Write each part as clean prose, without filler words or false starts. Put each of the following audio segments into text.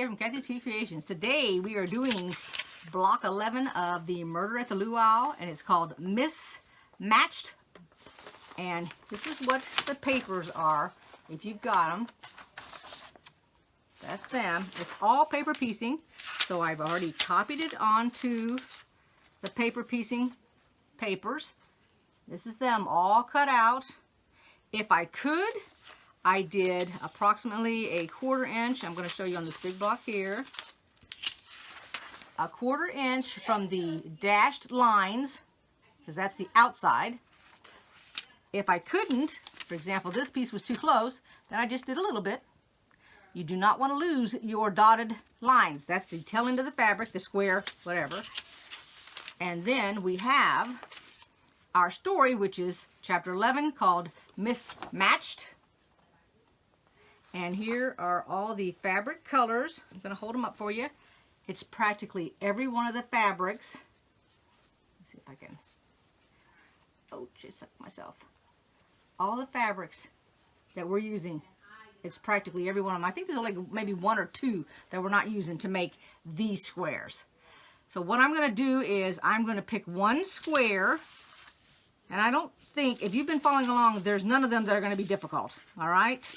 here from Kathyskutekreations. Today we are doing block 11 of the Murder at the Luau, and it's called Mismatched. And this is what the papers are, if you've got them. That's them. It's all paper piecing, so I've already copied it onto the paper piecing papers. This is them all cut out. If I could, I did approximately a 1/4 inch. I'm going to show you on this big block here. A 1/4 inch from the dashed lines, because that's the outside. If I couldn't, for example, this piece was too close, then I just did a little bit. You do not want to lose your dotted lines. That's the tail end of the fabric, the square, whatever. And then we have our story, which is chapter 11, called Mismatched. And here are all the fabric colors. I'm going to hold them up for you. It's practically every one of the fabrics. Let's see if I can. Oh, just sucked myself. All the fabrics that we're using. It's practically every one of them. I think there's like maybe 1 or 2 that we're not using to make these squares. So what I'm going to do is I'm going to pick one square. And I don't think, if you've been following along, there's none of them that are going to be difficult. All right?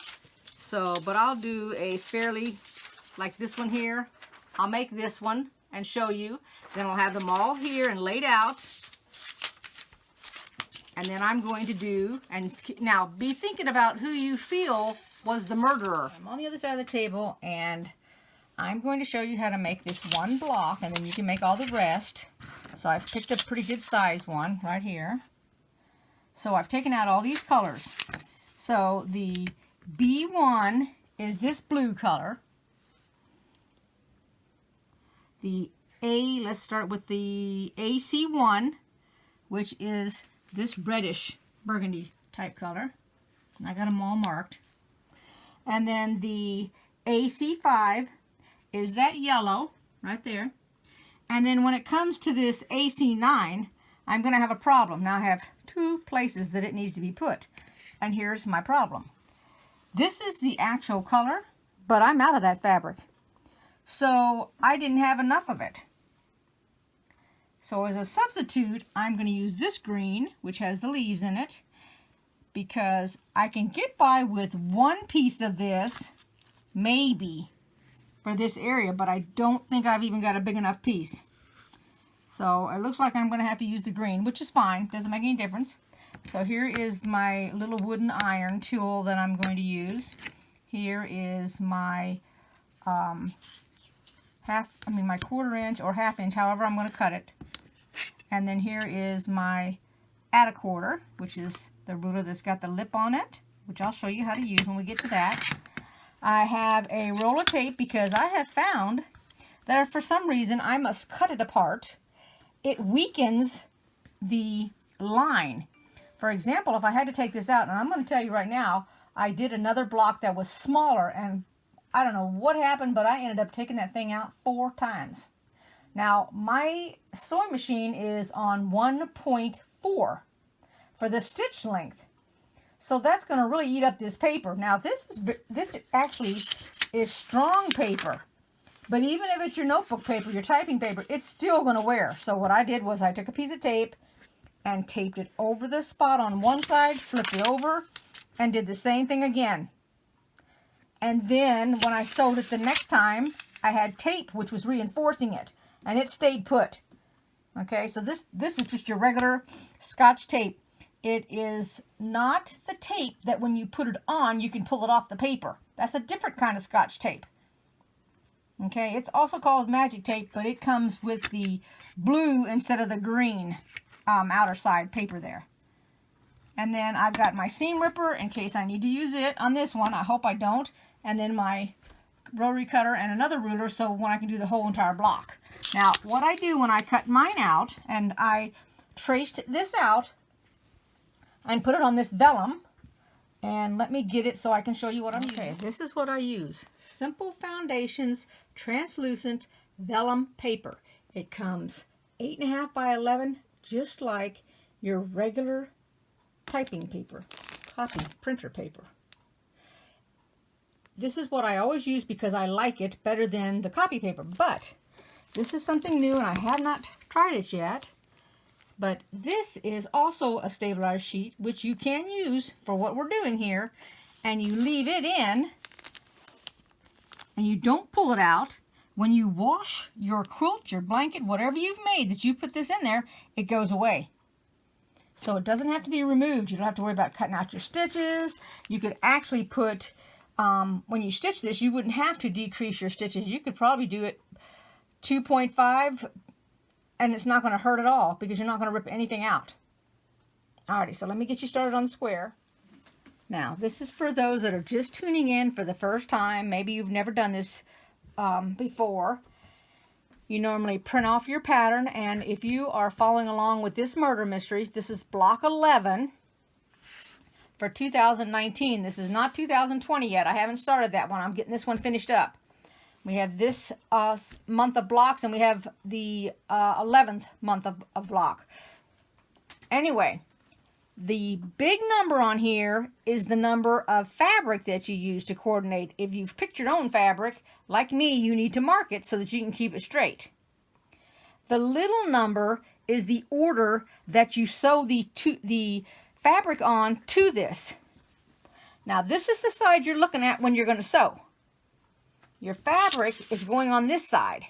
So, but I'll do a fairly, like this one here. I'll make this one and show you. Then I'll have them all here and laid out. And then I'm going to do, and now be thinking about who you feel was the murderer. I'm on the other side of the table, and I'm going to show you how to make this one block, and then you can make all the rest. So I've picked a pretty good size one right here. So I've taken out all these colors. So the B1 is this blue color. The A, let's start with the AC1, which is this reddish burgundy type color. And I got them all marked. And then the AC5 is that yellow right there. And then when it comes to this AC9, I'm going to have a problem. Now I have 2 places that it needs to be put. And here's my problem. This is the actual color, but I'm out of that fabric. So I didn't have enough of it. So as a substitute, I'm going to use this green, which has the leaves in it, because I can get by with 1 piece of this, maybe, for this area, but I don't think I've even got a big enough piece. So it looks like I'm going to have to use the green, which is fine. Doesn't make any difference. So here is my little wooden iron tool that I'm going to use. Here is my my 1/4 inch or 1/2 inch, however I'm going to cut it. And then here is my 1/4, which is the ruler that's got the lip on it, which I'll show you how to use when we get to that. I have a roll of tape because I have found that if for some reason I must cut it apart, it weakens the line. For example, if I had to take this out, and I'm going to tell you right now, I did another block that was smaller, and I don't know what happened, but I ended up taking that thing out 4 times. Now, my sewing machine is on 1.4 for the stitch length. So that's going to really eat up this paper. Now, this actually is strong paper. But even if it's your notebook paper, your typing paper, it's still going to wear. So what I did was I took a piece of tape and taped it over the spot on one side, flipped it over, and did the same thing again. And then when I sewed it the next time, I had tape which was reinforcing it, and it stayed put. Okay, so this is just your regular Scotch tape. It is not the tape that when you put it on, you can pull it off the paper. That's a different kind of Scotch tape. Okay, it's also called magic tape, but it comes with the blue instead of the green outer side paper there. And then I've got my seam ripper in case I need to use it on this one. I hope I don't. And then my rotary cutter and another ruler so when I can do the whole entire block. Now, what I do when I cut mine out, and I traced this out and put it on this vellum, and let me get it so I can show you what I'm using. Okay, this is what I use. Simple Foundations Translucent Vellum Paper. It comes 8.5 by 11, just like your regular typing paper, copy printer paper. this is what I always use because I like it better than the copy paper. But this is something new and I have not tried it yet. But this is also a stabilized sheet, which you can use for what we're doing here. And you leave it in and you don't pull it out. When you wash your quilt, your blanket, whatever you've made that you put this in there, it goes away. So it doesn't have to be removed. You don't have to worry about cutting out your stitches. You could actually put, when you stitch this, you wouldn't have to decrease your stitches. You could probably do it 2.5 and it's not going to hurt at all because you're not going to rip anything out. Alrighty, so let me get you started on the square. Now, this is for those that are just tuning in for the first time. Maybe you've never done this before. You normally print off your pattern, and if you are following along with this murder mysteries, this is block 11 for 2019. This is not 2020 yet. I haven't started that one. I'm getting this one finished up. We have this month of blocks, and we have the 11th month of block. Anyway, the big number on here is the number of fabric that you use to coordinate. If you've picked your own fabric, like me, you need to mark it so that you can keep it straight. The little number is the order that you sew the fabric on to this. Now, this is the side you're looking at when you're going to sew. Your fabric is going on this side.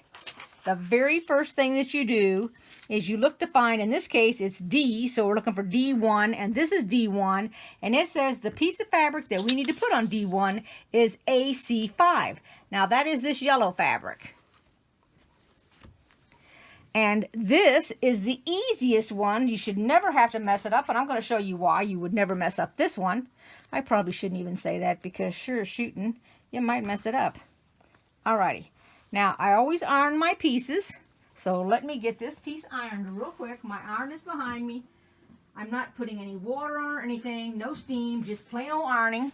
The very first thing that you do is you look to find, in this case, it's D, so we're looking for D1, and this is D1, and it says the piece of fabric that we need to put on D1 is AC5. Now, that is this yellow fabric. And this is the easiest one. You should never have to mess it up, and I'm going to show you why you would never mess up this one. I probably shouldn't even say that because sure as shooting, you might mess it up. Alrighty. Now, I always iron my pieces, so let me get this piece ironed real quick. My iron is behind me. I'm not putting any water on or anything, no steam, just plain old ironing.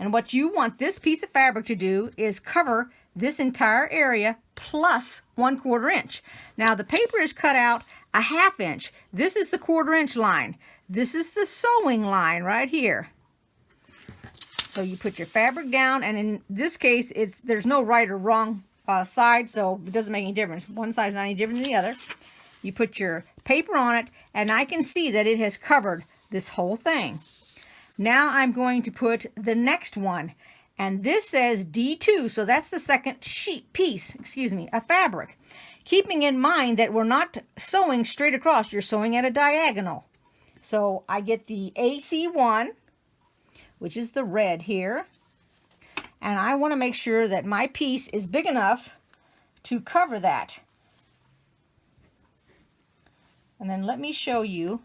And what you want this piece of fabric to do is cover this entire area plus 1/4 inch. Now, the paper is cut out a 1/2 inch. This is the 1/4 inch line. This is the sewing line right here. So you put your fabric down, and in this case, there's no right or wrong side, so it doesn't make any difference. One side's not any different than the other. You put your paper on it, and I can see that it has covered this whole thing. Now I'm going to put the next one, and this says D2, so that's the second piece of fabric. Keeping in mind that we're not sewing straight across, you're sewing at a diagonal. So I get the AC1, which is the red here. And I want to make sure that my piece is big enough to cover that. And then let me show you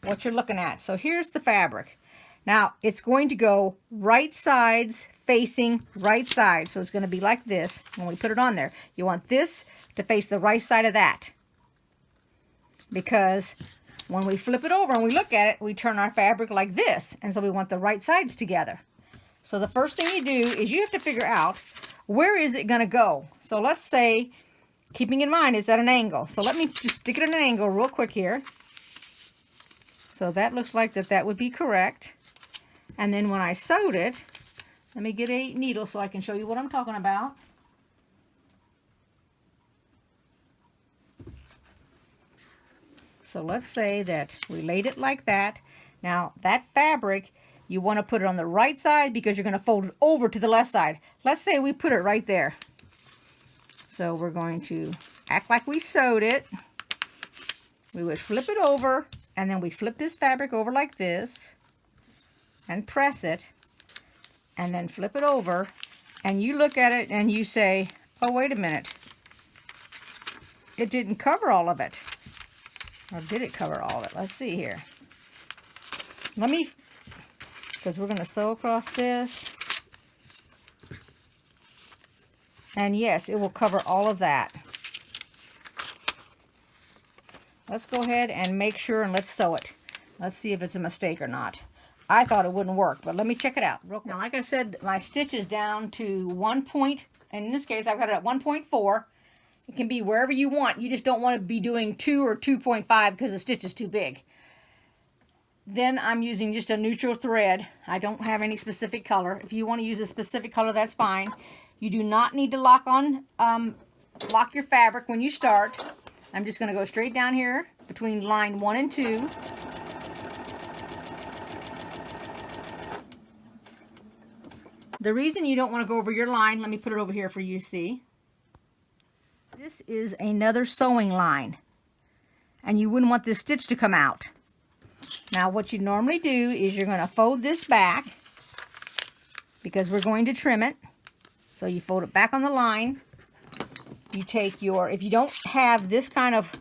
what you're looking at. So here's the fabric. Now, it's going to go right sides facing right side. So it's going to be like this when we put it on there. You want this to face the right side of that. Because when we flip it over and we look at it, we turn our fabric like this. And so we want the right sides together. So the first thing you do is you have to figure out where is it going to go. So let's say, keeping in mind it's at an angle. So let me just stick it at an angle real quick here. So that looks like that would be correct. And then when I sewed it, let me get a needle so I can show you what I'm talking about. So let's say that we laid it like that. Now that fabric, you want to put it on the right side because you're going to fold it over to the left side. Let's say we put it right there. So we're going to act like we sewed it. We would flip it over, and then we flip this fabric over like this and press it, and then flip it over, and you look at it and you say, oh, wait a minute. It didn't cover all of it. Or did it cover all of it? Let's see here. Because we're going to sew across this. And yes, it will cover all of that. Let's go ahead and make sure, and let's sew it. Let's see if it's a mistake or not. I thought it wouldn't work, but let me check it out real quick. Now, like I said, my stitch is down to 1 point, and in this case, I've got it at 1.4. It can be wherever you want. You just don't want to be doing 2 or 2.5 because the stitch is too big. then I'm using just a neutral thread. I don't have any specific color. If you want to use a specific color, that's fine. You do not need to lock your fabric when you start. I'm just going to go straight down here between line 1 and 2. The reason you don't want to go over your line, let me put it over here for you to see. This is another sewing line, and you wouldn't want this stitch to come out. Now what you normally do is you're going to fold this back because we're going to trim it. So you fold it back on the line. You take your, if you don't have this kind of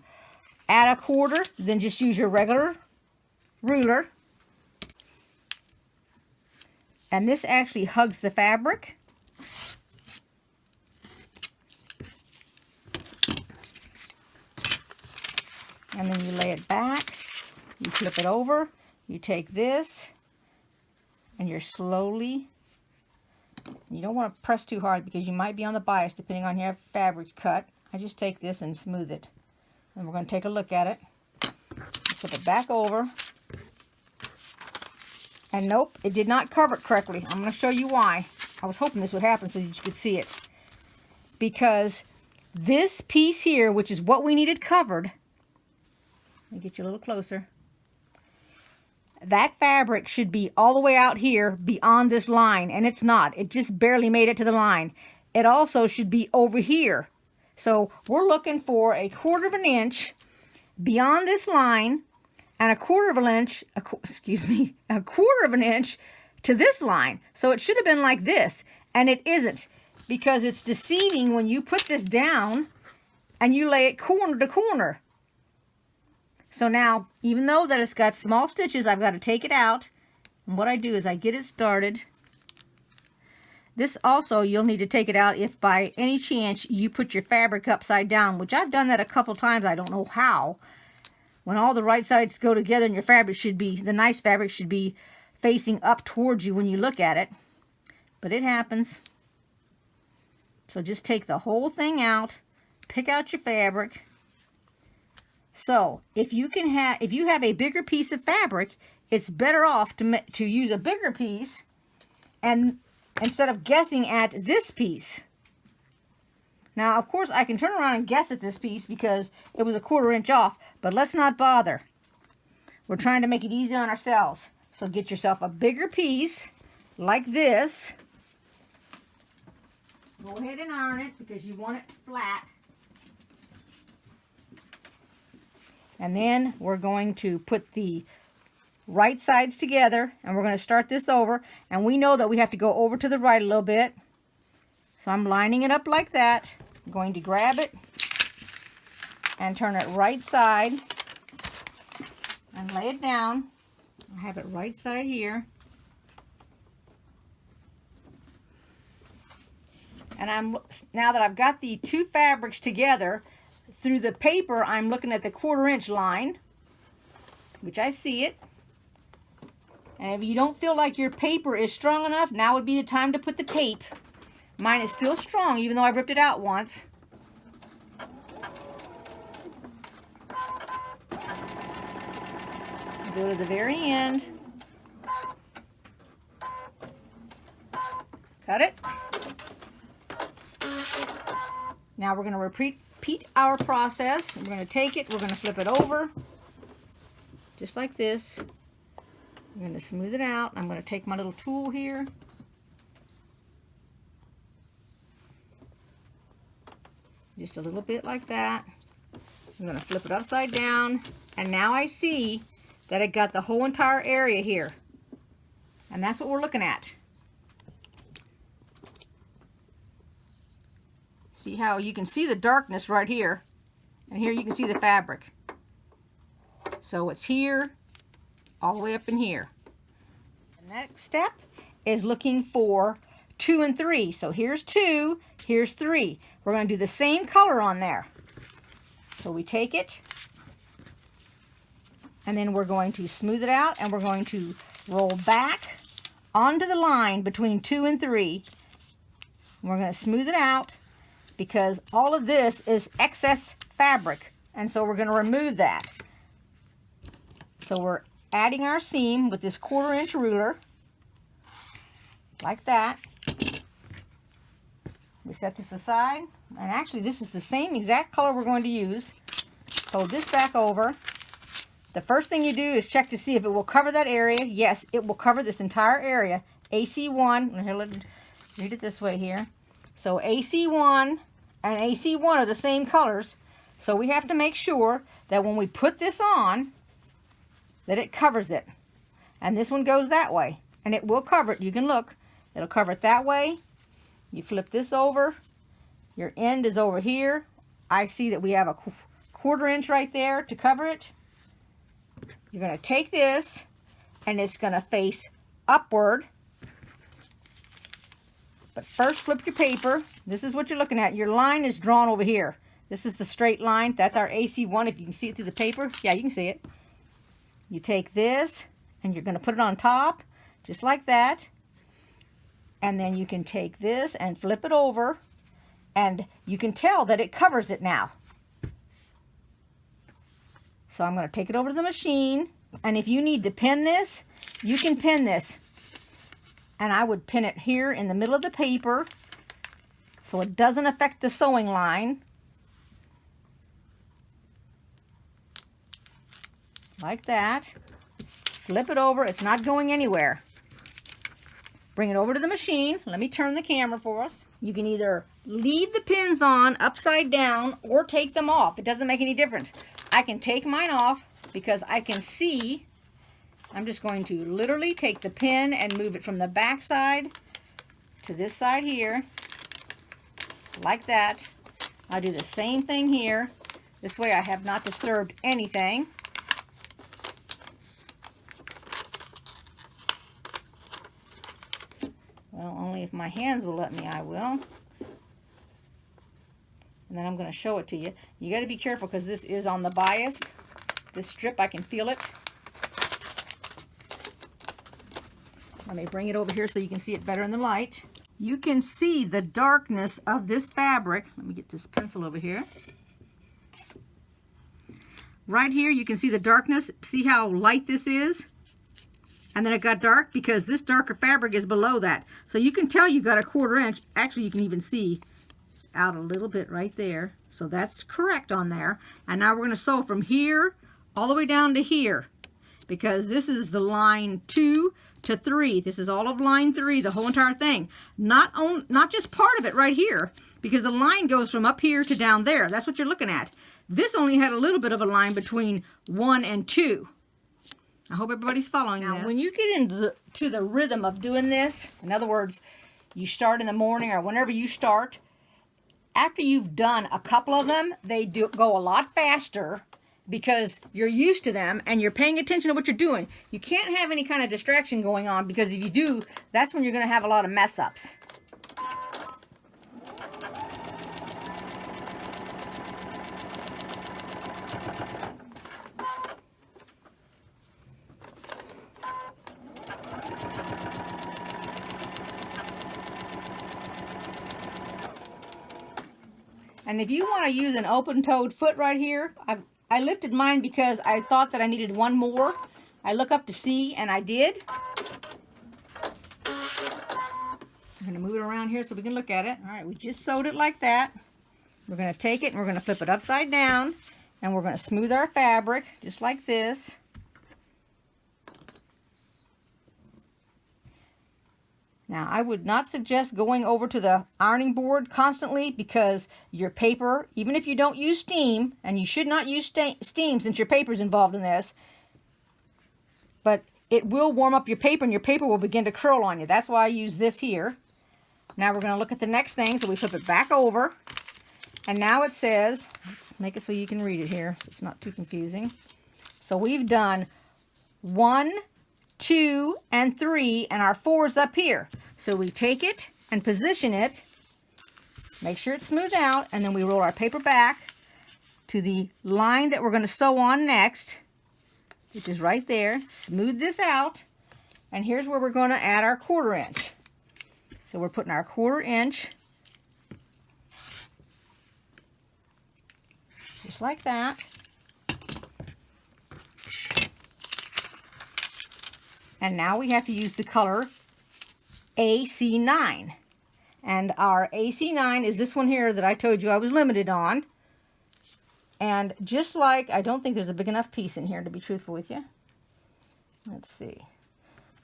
add a quarter, then just use your regular ruler. And this actually hugs the fabric. And then you lay it back. You flip it over, you take this, and you're slowly, you don't want to press too hard because you might be on the bias depending on your fabric's cut. I just take this and smooth it. And we're going to take a look at it. Flip it back over. And nope, it did not cover it correctly. I'm going to show you why. I was hoping this would happen so that you could see it. Because this piece here, which is what we needed covered, let me get you a little closer. That fabric should be all the way out here beyond this line, and it's not. It just barely made it to the line. It also should be over here. So we're looking for a 1/4 of an inch beyond this line and a 1/4 of an inch, a 1/4 of an inch to this line. So it should have been like this, and it isn't, because it's deceiving when you put this down and you lay it corner to corner. So now, even though that it's got small stitches, I've got to take it out. And what I do is I get it started. This also, you'll need to take it out if by any chance you put your fabric upside down, which I've done that a couple times. I don't know how. When all the right sides go together and your fabric should be, the nice fabric should be facing up towards you when you look at it. But it happens. So just take the whole thing out, pick out your fabric. So if you have a bigger piece of fabric, it's better off to use a bigger piece, and instead of guessing at this piece. Now, of course, I can turn around and guess at this piece because it was a 1/4 inch off, but let's not bother. We're trying to make it easy on ourselves. So get yourself a bigger piece like this. Go ahead and iron it because you want it flat. And then we're going to put the right sides together, and we're going to start this over. And we know that we have to go over to the right a little bit. So I'm lining it up like that. I'm going to grab it and turn it right side and lay it down. I have it right side here. And now that I've got the two fabrics together, through the paper, I'm looking at the 1/4 inch line, which I see it. And if you don't feel like your paper is strong enough, now would be the time to put the tape. Mine is still strong, even though I ripped it out once. Go to the very end. Cut it. Now we're going to repeat our process. We're going to take it, we're going to flip it over, just like this. I'm going to smooth it out. I'm going to take my little tool here. Just a little bit like that. I'm going to flip it upside down, and now I see that it got the whole entire area here. And that's what we're looking at. See how you can see the darkness right here, and here you can see the fabric. So it's here, all the way up in here. The next step is looking for 2 and 3. So here's 2, here's 3. We're going to do the same color on there. So we take it, and then we're going to smooth it out, and we're going to roll back onto the line between 2 and 3. We're going to smooth it out because all of this is excess fabric, and so we're going to remove that. So we're adding our seam with this 1/4 inch ruler, like that. We set this aside, and actually this is the same exact color we're going to use. Fold this back over. The first thing you do is check to see if it will cover that area. Yes, it will cover this entire area. AC1, here, let me read it this way here. So AC1 and AC1 are the same colors. So we have to make sure that when we put this on, that it covers it. And this one goes that way, and it will cover it. You can look, it'll cover it that way. You flip this over, your end is over here. I see that we have a 1/4 inch right there to cover it. You're going to take this, and it's going to face upward. But first flip your paper. This is what you're looking at. Your line is drawn over here. This is the straight line. That's our AC1, if you can see it through the paper. Yeah, you can see it. You take this, and you're going to put it on top, just like that. And then you can take this and flip it over, and you can tell that it covers it now. So I'm going to take it over to the machine, and if you need to pin this, you can pin this. And I would pin it here in the middle of the paper so it doesn't affect the sewing line. Like that. Flip it over. It's not going anywhere. Bring it over to the machine. Let me turn the camera for us. You can either leave the pins on upside down or take them off. It doesn't make any difference. I can take mine off because I can see. I'm just going to literally take the pin and move it from the back side to this side here, like that. I'll do the same thing here. This way I have not disturbed anything. Well, only if my hands will let me, I will. And then I'm going to show it to you. You got to be careful because this is on the bias. This strip, I can feel it. Let me bring it over here so you can see it better in the light. You can see the darkness of this fabric. Let me get this pencil over here. Right here, you can see the darkness. See how light this is? And then it got dark because this darker fabric is below that. So you can tell you got a 1/4 inch. Actually, you can even see it's out a little bit right there. So that's correct on there. And now we're going to sew from here all the way down to here, because this is the line 2 to 3. This is all of line 3, the whole entire thing. Not just part of it right here, because the line goes from up here to down there. That's what you're looking at. This only had a little bit of a line between 1 and 2. I hope everybody's following now, this. When you get into the rhythm of doing this, in other words, you start in the morning or whenever you start, after you've done a couple of them, they go a lot faster because you're used to them and you're paying attention to what you're doing. You can't have any kind of distraction going on, because if you do, that's when you're going to have a lot of mess ups. And if you want to use an open-toed foot right here, I lifted mine because I thought that I needed one more. I look up to see, and I did. I'm going to move it around here so we can look at it. All right, we just sewed it like that. We're going to take it and we're going to flip it upside down, and we're going to smooth our fabric just like this. Now, I would not suggest going over to the ironing board constantly, because your paper, even if you don't use steam, and you should not use steam since your paper is involved in this, but it will warm up your paper and your paper will begin to curl on you. That's why I use this here. Now we're going to look at the next thing, so we flip it back over. And now it says, let's make it so you can read it here so it's not too confusing. So we've done 1, 2, and 3, and our 4 is up here. So we take it and position it, make sure it's smooth out, and then we roll our paper back to the line that we're going to sew on next, which is right there. Smooth this out, and here's where we're going to add our 1/4 inch. So we're putting our 1/4 inch just like that. And now we have to use the color AC9. And our AC9 is this one here that I told you I was limited on. And just like, I don't think there's a big enough piece in here to be truthful with you. Let's see.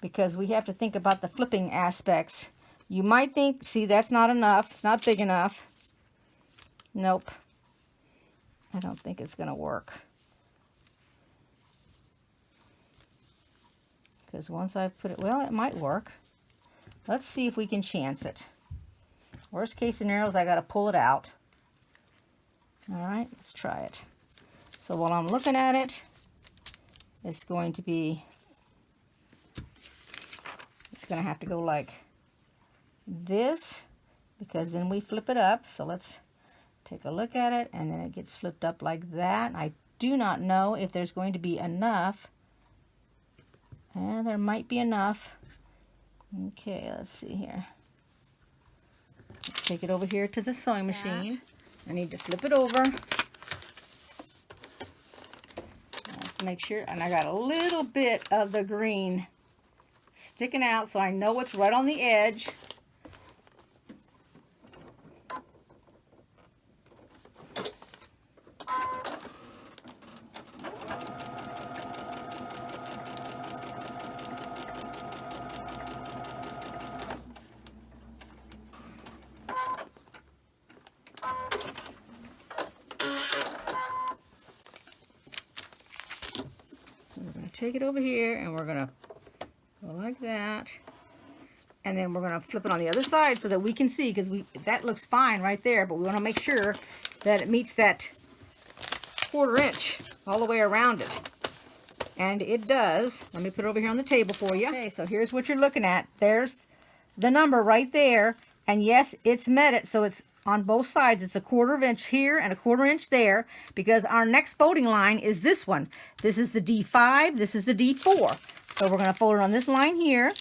Because we have to think about the flipping aspects. You might think, see, that's not enough. It's not big enough. Nope. I don't think it's going to work. Because once I've put it, well, it might work. Let's see if we can chance it. Worst case scenario is I got to pull it out. All right, let's try it. So while I'm looking at it, it's going to be, it's going to have to go like this, because then we flip it up. So let's take a look at it, and then it gets flipped up like that. I do not know if there's going to be enough. And there might be enough. Okay, let's see here. Let's take it over here to the sewing machine. I need to flip it over. Let's make sure, and I got a little bit of the green sticking out, so I know it's right on the edge. Take it over here, and we're gonna go like that, and then we're gonna flip it on the other side so that we can see, because that looks fine right there, but we want to make sure that it meets that 1/4 inch all the way around it, and it does. Let me put it over here on the table for you. Okay, so here's what you're looking at. There's the number right there, and yes, it's met it, so it's on both sides. It's a 1/4 inch here and a 1/4 inch there, because our next folding line is this one. This is the D5, this is the D4. So we're going to fold it on this line here.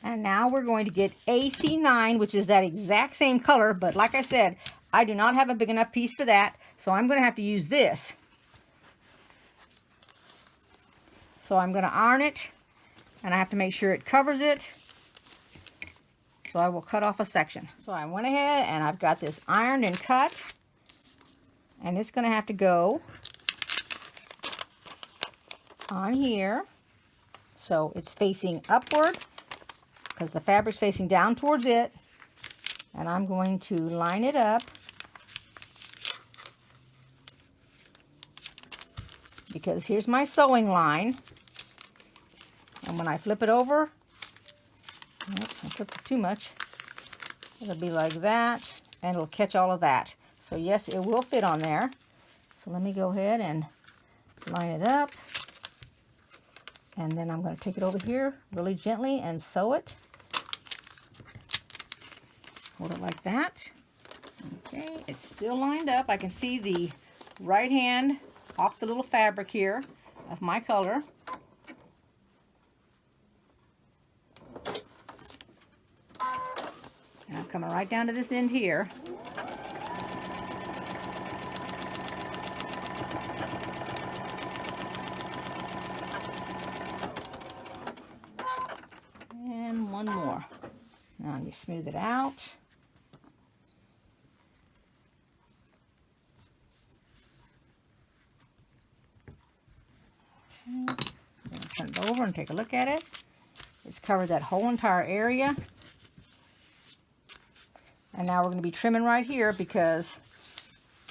And now we're going to get AC9, which is that exact same color, but like I said, I do not have a big enough piece for that, so I'm going to have to use this. So I'm going to iron it, and I have to make sure it covers it. So I will cut off a section. So I went ahead and I've got this ironed and cut, and it's going to have to go on here. So it's facing upward, because the fabric's facing down towards it, and I'm going to line it up, because here's my sewing line, and when I flip it over, oops, I flipped it too much, it'll be like that, and it'll catch all of that. So yes, it will fit on there. So let me go ahead and line it up, and then I'm going to take it over here really gently and sew it. Hold it like that. Okay, it's still lined up. I can see the right hand off the little fabric here of my color. And I'm coming right down to this end here. And one more. Now let me smooth it out. Turn it over and take a look at it. It's covered that whole entire area. And now we're going to be trimming right here, because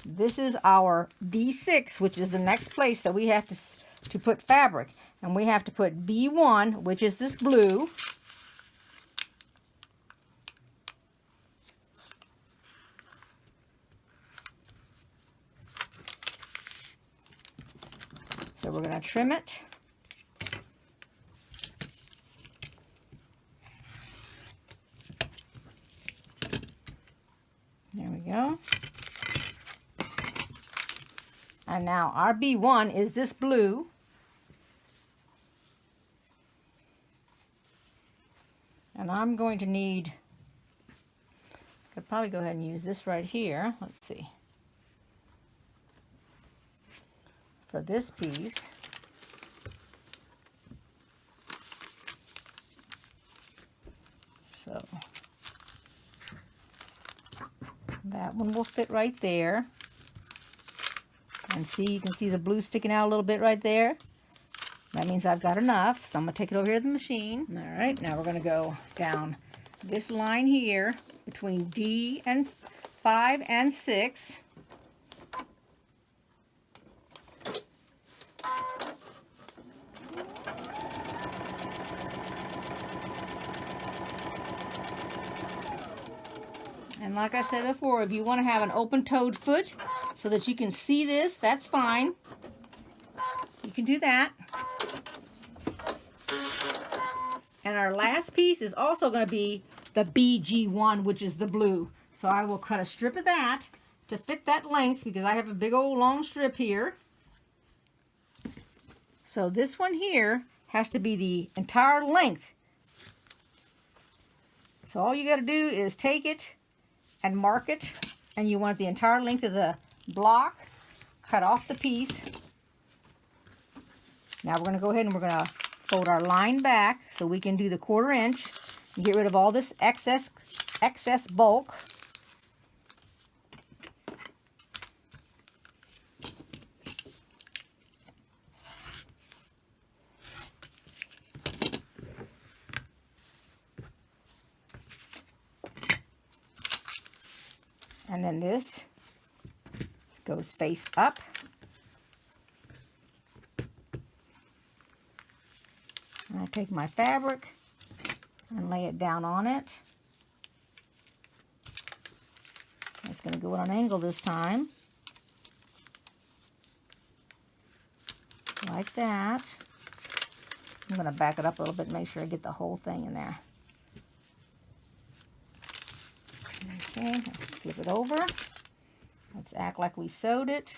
this is our D6, which is the next place that we have to put fabric. And we have to put B1, which is this blue. So we're going to trim it. There we go. And now our B1 is this blue. And I'm going to need, I could probably go ahead and use this right here. Let's see. For this piece. So that one will fit right there. And see, you can see the blue sticking out a little bit right there. That means I've got enough. So I'm going to take it over here to the machine. All right, now we're going to go down this line here between D and 5 and 6. And like I said before, if you want to have an open-toed foot so that you can see this, that's fine. You can do that. And our last piece is also going to be the BG1, which is the blue. So I will cut a strip of that to fit that length because I have a big old long strip here. So this one here has to be the entire length. So all you got to do is take it and mark it, and you want the entire length of the block. Cut off the piece. Now we're going to go ahead and we're going to fold our line back so we can do the 1/4 inch and get rid of all this excess bulk. And then this goes face up. And I take my fabric and lay it down on it. It's going to go at an angle this time. Like that. I'm going to back it up a little bit and make sure I get the whole thing in there. Okay, let's flip it over. Let's act like we sewed it.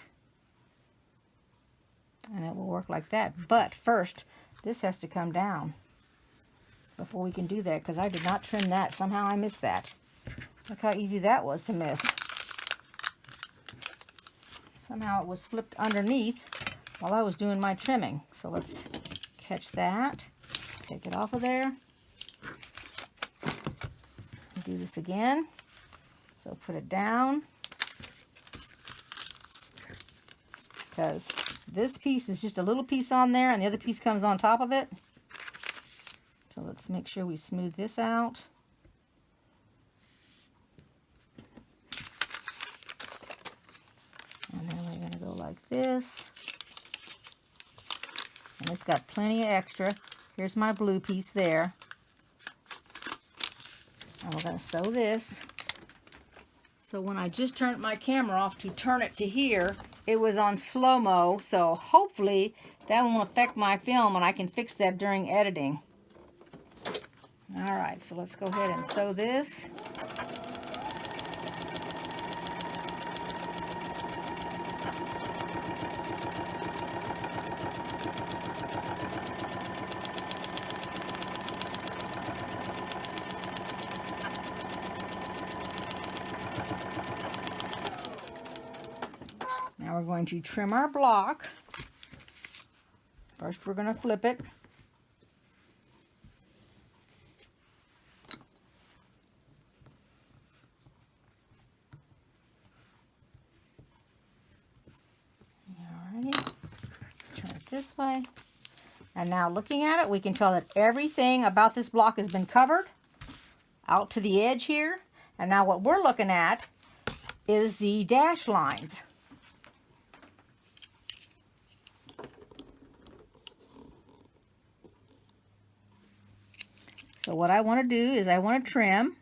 And it will work like that. But first, this has to come down before we can do that because I did not trim that. Somehow I missed that. Look how easy that was to miss. Somehow it was flipped underneath while I was doing my trimming. So let's catch that. Take it off of there. Do this again. So put it down, because this piece is just a little piece on there and the other piece comes on top of it. So let's make sure we smooth this out. And then we're going to go like this. And it's got plenty of extra. Here's my blue piece there. And we're going to sew this. So when I just turned my camera off to turn it to here, it was on slow-mo, so hopefully that won't affect my film and I can fix that during editing. Alright, so let's go ahead and sew this. Now we're going to trim our block. First we're going to flip it. Alrighty, let's turn it this way. And now looking at it, we can tell that everything about this block has been covered out to the edge here. And now what we're looking at is the dash lines. So what I want to do is I want to trim.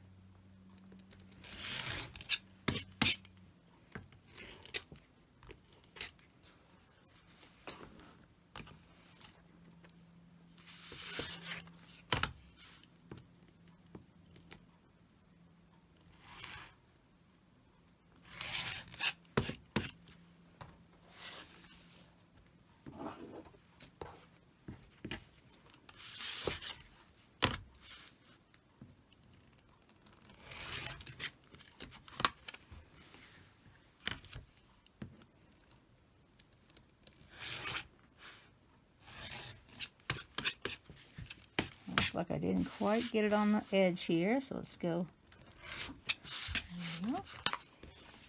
Looks like I didn't quite get it on the edge here, so let's go. There we go.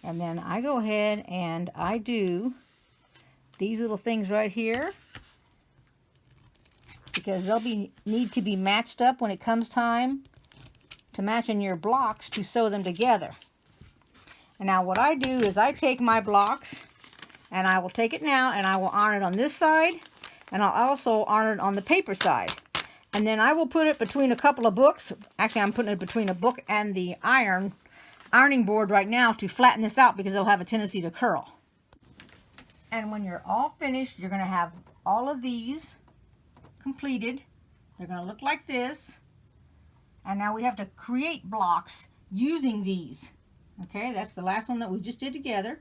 And then I go ahead and I do these little things right here, because they'll need to be matched up when it comes time to matching your blocks to sew them together. And now what I do is I take my blocks, and I will take it now and I will iron it on this side, and I'll also iron it on the paper side. And then I will put it between a couple of books. Actually, I'm putting it between a book and the ironing board right now to flatten this out, because it'll have a tendency to curl. And when you're all finished, you're going to have all of these completed. They're going to look like this. And now we have to create blocks using these. Okay, that's the last one that we just did together.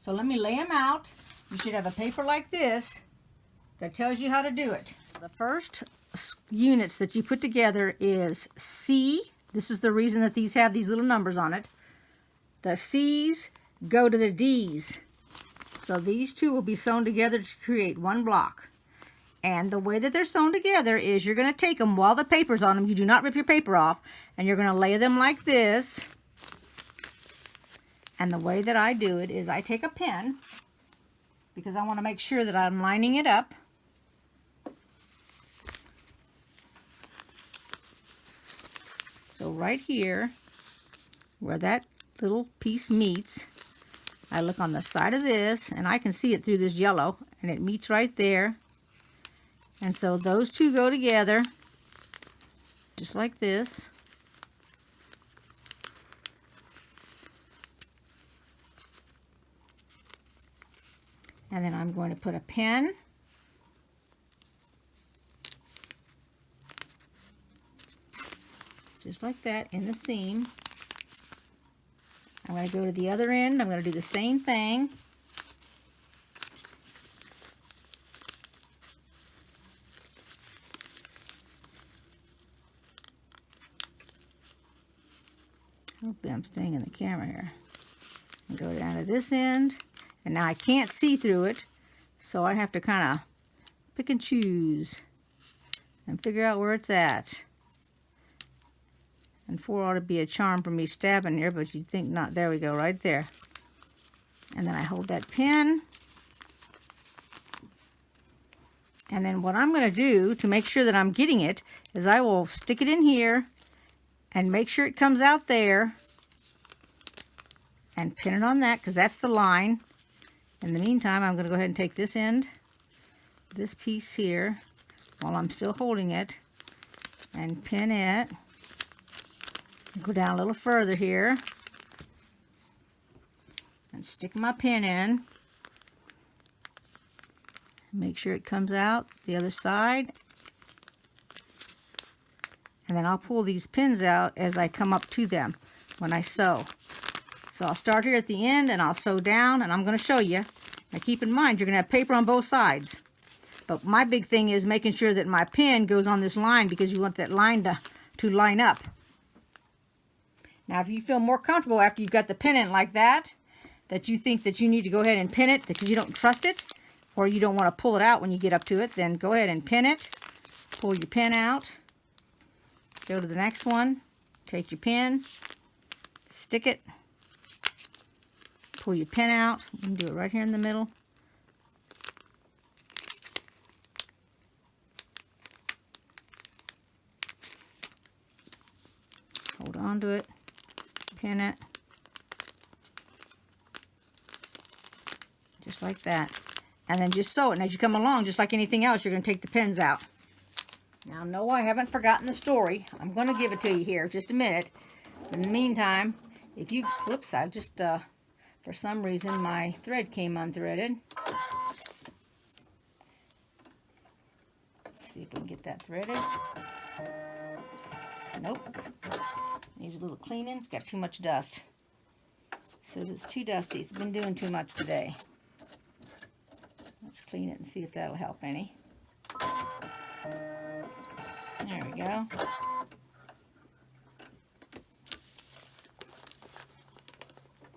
So let me lay them out. You should have a paper like this that tells you how to do it. The first units that you put together is C. This is the reason that these have these little numbers on it. The C's go to the D's. So these two will be sewn together to create one block. And the way that they're sewn together is you're going to take them while the paper's on them. You do not rip your paper off. And you're going to lay them like this. And the way that I do it is I take a pin, because I want to make sure that I'm lining it up. So right here, where that little piece meets, I look on the side of this, and I can see it through this yellow, and it meets right there. And so those two go together, just like this. And then I'm going to put a pin. Just like that in the seam. I'm going to go to the other end. I'm going to do the same thing. Hopefully I'm staying in the camera here. And go down to this end. And now I can't see through it, so I have to kind of pick and choose and figure out where it's at. And 4 ought to be a charm for me stabbing here, but you'd think not. There we go, right there. And then I hold that pin. And then what I'm going to do to make sure that I'm getting it is I will stick it in here and make sure it comes out there and pin it on that, because that's the line. In the meantime, I'm going to go ahead and take this end, this piece here, while I'm still holding it, and pin it. Go down a little further here, and stick my pin in. Make sure it comes out the other side. And then I'll pull these pins out as I come up to them when I sew. So I'll start here at the end, and I'll sew down, and I'm going to show you. Now keep in mind, you're going to have paper on both sides. But my big thing is making sure that my pin goes on this line, because you want that line to line up. Now if you feel more comfortable after you've got the pin in like that, that you think that you need to go ahead and pin it because you don't trust it, or you don't want to pull it out when you get up to it, then go ahead and pin it. Pull your pin out. Go to the next one. Take your pin. Stick it. Pull your pin out. You can do it right here in the middle. Hold on to it. Pin it. Just like that. And then just sew it. And as you come along, just like anything else, you're going to take the pins out. Now, no, I haven't forgotten the story. I'm going to give it to you here in just a minute. In the meantime, if you... Whoops, I just... for some reason, my thread came unthreaded. Let's see if we can get that threaded. Nope. Needs a little cleaning. It's got too much dust. Says it's too dusty. It's been doing too much today. Let's clean it and see if that'll help any. There we go.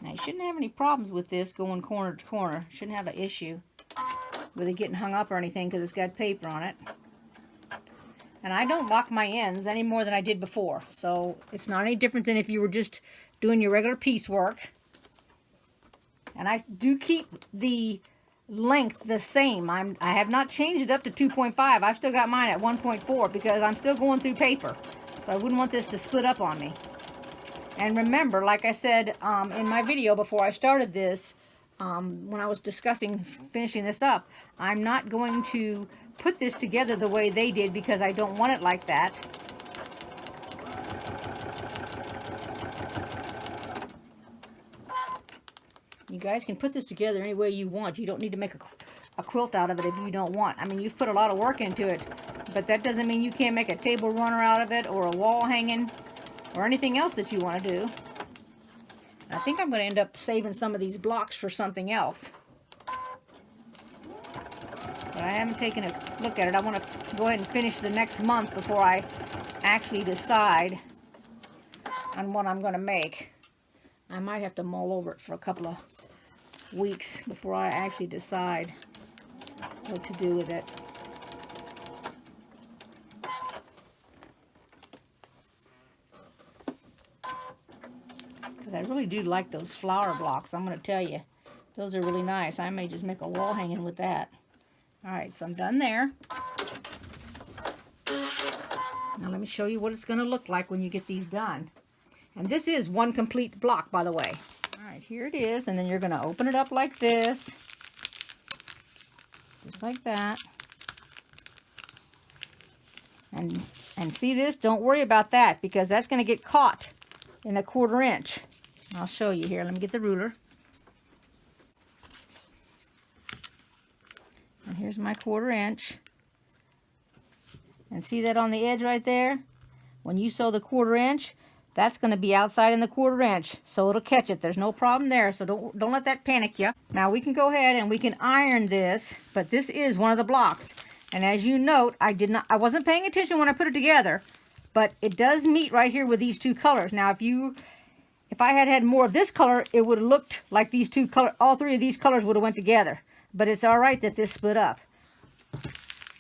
Now you shouldn't have any problems with this going corner to corner. Shouldn't have an issue with it getting hung up or anything because it's got paper on it. And I don't lock my ends any more than I did before. So it's not any different than if you were just doing your regular piecework. And I do keep the length the same. I have not changed it up to 2.5. I've still got mine at 1.4 because I'm still going through paper. So I wouldn't want this to split up on me. And remember, like I said in my video before I started this, when I was discussing finishing this up, I'm not going to put this together the way they did because I don't want it like that. You guys can put this together any way you want. You don't need to make a quilt out of it if you don't want. I mean, you've put a lot of work into it, but that doesn't mean you can't make a table runner out of it or a wall hanging or anything else that you want to do. I think I'm going to end up saving some of these blocks for something else. But I haven't taken a look at it. I want to go ahead and finish the next month before I actually decide on what I'm going to make. I might have to mull over it for a couple of weeks before I actually decide what to do with it. Because I really do like those flower blocks, I'm going to tell you. Those are really nice. I may just make a wall hanging with that. Alright, so I'm done there. Now let me show you what it's going to look like when you get these done. And this is one complete block, by the way. Alright, here it is. And then you're going to open it up like this. Just like that. And see this? Don't worry about that because that's going to get caught in a 1/4 inch. I'll show you here. Let me get the ruler. And here's my 1/4 inch. And see that on the edge right there? When you sew the 1/4 inch, that's going to be outside in the 1/4 inch. So it'll catch it. There's no problem there. So don't let that panic you. Now we can go ahead and we can iron this. But this is one of the blocks. And as you note, I wasn't paying attention when I put it together. But it does meet right here with these two colors. Now if I had had more of this color, it would have looked like these two colors, all three of these colors would have went together. But it's all right that this split up.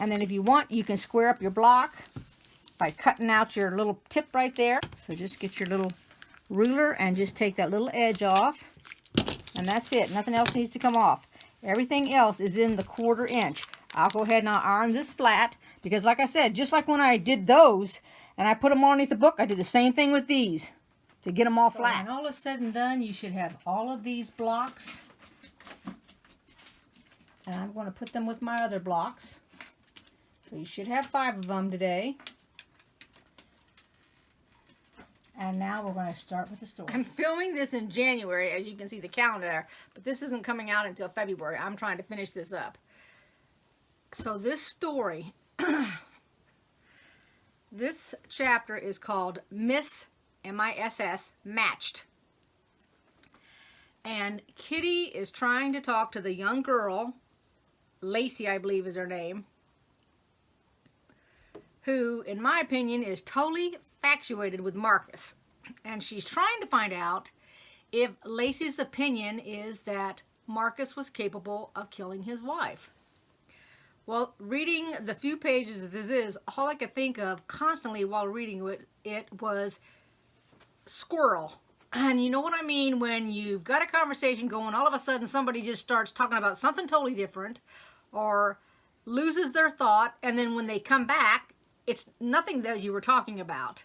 And then if you want, you can square up your block by cutting out your little tip right there. So just get your little ruler and just take that little edge off. And that's it. Nothing else needs to come off. Everything else is in the 1/4 inch. I'll go ahead and I'll iron this flat because like I said, just like when I did those and I put them underneath the book, I did the same thing with these to get them all flat. When all is said and done, you should have all of these blocks. And I'm going to put them with my other blocks. So you should have 5 of them today. And now we're going to start with the story. I'm filming this in January, as you can see the calendar there, but this isn't coming out until February. I'm trying to finish this up. So this story, this chapter is called M-I-S-S, Matched. And Kitty is trying to talk to the young girl, Lacy, I believe is her name, who, in my opinion, is totally infatuated with Marcus. And she's trying to find out if Lacy's opinion is that Marcus was capable of killing his wife. Well, reading the few pages that this is, all I could think of constantly while reading it was squirrel. And you know what I mean when you've got a conversation going, all of a sudden somebody just starts talking about something totally different or loses their thought, and then when they come back, it's nothing that you were talking about.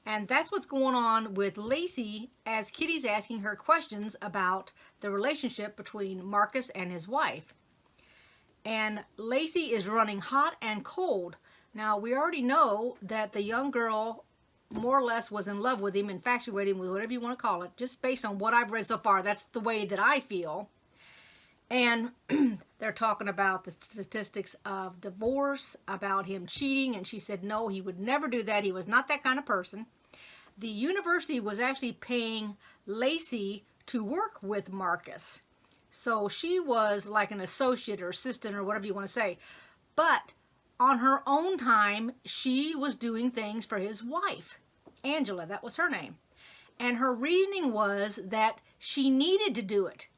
And that's what's going on with Lacy as Kitty's asking her questions about the relationship between Marcus and his wife. And Lacy is running hot and cold. Now, we already know that the young girl more or less was in love with him, infatuated with whatever you want to call it, just based on what I've read so far. That's the way that I feel. And they're talking about the statistics of divorce, about him cheating, and she said no, he would never do that. He was not that kind of person. The university was actually paying Lacy to work with Marcus. So she was like an associate or assistant or whatever you want to say. But on her own time, she was doing things for his wife, Angela, that was her name. And her reasoning was that she needed to do it.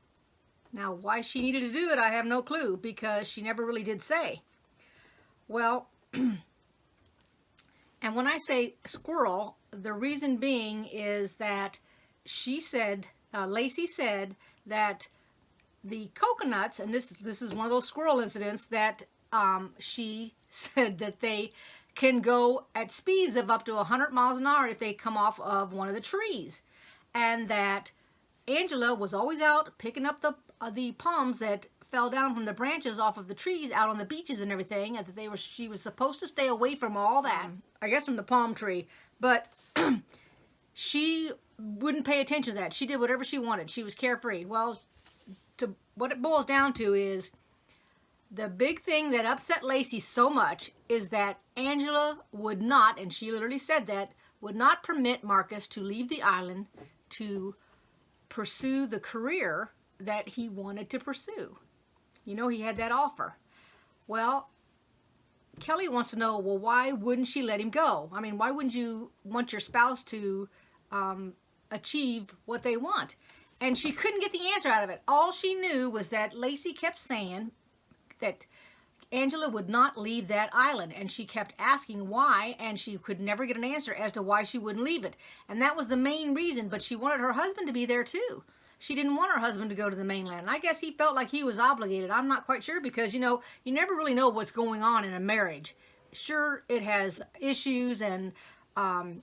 Now, why she needed to do it, I have no clue, because she never really did say. Well, And when I say squirrel, the reason being is that she said, Lacy said that the coconuts, and this is one of those squirrel incidents that she said that they can go at speeds of up to 100 miles an hour if they come off of one of the trees. And that Angela was always out picking up the palms that fell down from the branches off of the trees out on the beaches and everything, and that she was supposed to stay away from all that, I guess from the palm tree, but she wouldn't pay attention to that. She did whatever she wanted. She was carefree. Well, what it boils down to is the big thing that upset Lacy so much is that Angela would not, and she literally said that, would not permit Marcus to leave the island to pursue the career that he wanted to pursue. You know, he had that offer. Well, Kelly wants to know, well, why wouldn't she let him go? I mean, why wouldn't you want your spouse to achieve what they want? And she couldn't get the answer out of it. All she knew was that Lacy kept saying that Angela would not leave that island, and she kept asking why, and she could never get an answer as to why she wouldn't leave it. And that was the main reason, but she wanted her husband to be there too. She didn't want her husband to go to the mainland. And I guess he felt like he was obligated. I'm not quite sure because, you know, you never really know what's going on in a marriage. Sure, it has issues and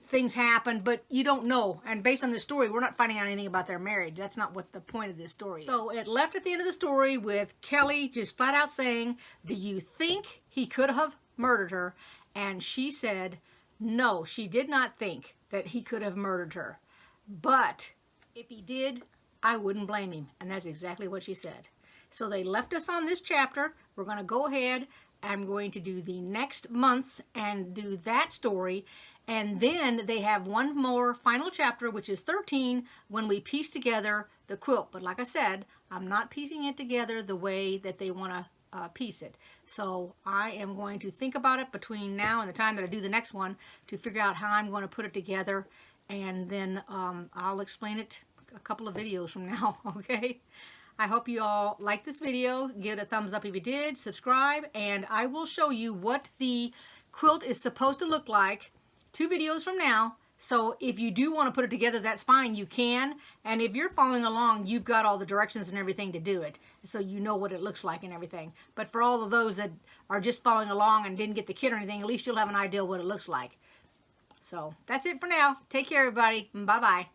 things happen, but you don't know. And based on this story, we're not finding out anything about their marriage. That's not what the point of this story is. So it left at the end of the story with Kelly just flat out saying, do you think he could have murdered her? And she said, no, she did not think that he could have murdered her. But if he did, I wouldn't blame him. And that's exactly what she said. So they left us on this chapter. We're going to go ahead. I'm going to do the next months and do that story. And then they have one more final chapter, which is 13, when we piece together the quilt. But like I said, I'm not piecing it together the way that they want to piece it. So I am going to think about it between now and the time that I do the next one to figure out how I'm going to put it together. And then I'll explain it a couple of videos from now, okay? I hope you all like this video. Give it a thumbs up if you did. Subscribe, and I will show you what the quilt is supposed to look like 2 videos from now. So if you do want to put it together, that's fine. You can. And if you're following along, you've got all the directions and everything to do it. So you know what it looks like and everything. But for all of those that are just following along and didn't get the kit or anything, at least you'll have an idea what it looks like. So that's it for now. Take care, everybody. Bye-bye.